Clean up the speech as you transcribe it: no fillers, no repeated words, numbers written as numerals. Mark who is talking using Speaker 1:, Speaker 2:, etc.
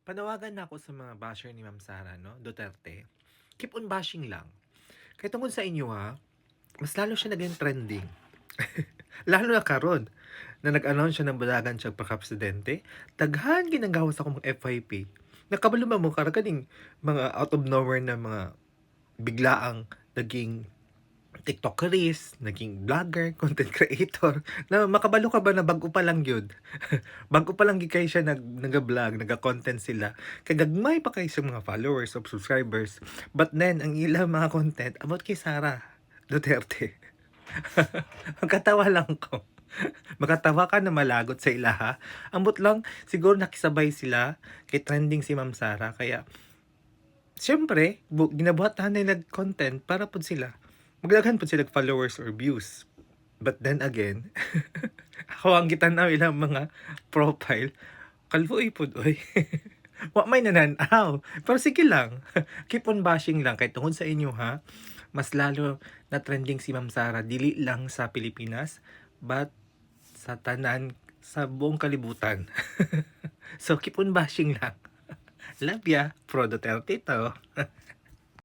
Speaker 1: Panawagan na ako sa mga basher ni Ma'am Sara, no, Duterte. Keep on bashing lang. Kaya tungkol sa inyo ha, mas lalo siya naging trending. Lalo na karon na nag-announce siya ng bulagan siya pagka-presidente, daghan ginagawas ako mga FYP. Nakabalo ba mo karaganing mga out of nowhere na mga biglaang naging TikTokeries, naging vlogger, content creator, na makabalo ka ba na bago pa lang yun? Bago pa lang gyud kayo siya naga-vlog, naga-content sila. Kay gagmay pa kayo sa mga followers of subscribers. But then, ang ilang mga content about kay Sara Duterte. Magkatawa lang ko. Makatawa ka na malagot sa ila ha. Ambot lang, siguro nakisabay sila kay trending si Ma'am Sara. Kaya, siyempre, ginabuhatan na nag-content para po sila. Magdaghan po sila followers or views. But then again, ako ang gitanaw ilang mga profile, kalvoy pud oy. Wa may nananaw. Pero sige lang, keep on bashing lang kay tungod sa inyo ha. Mas lalo na trending si Ma'am Sara dili lang sa Pilipinas but sa tanan sa buong kalibutan. So keep on bashing lang. Love ya, Pro Duterte to.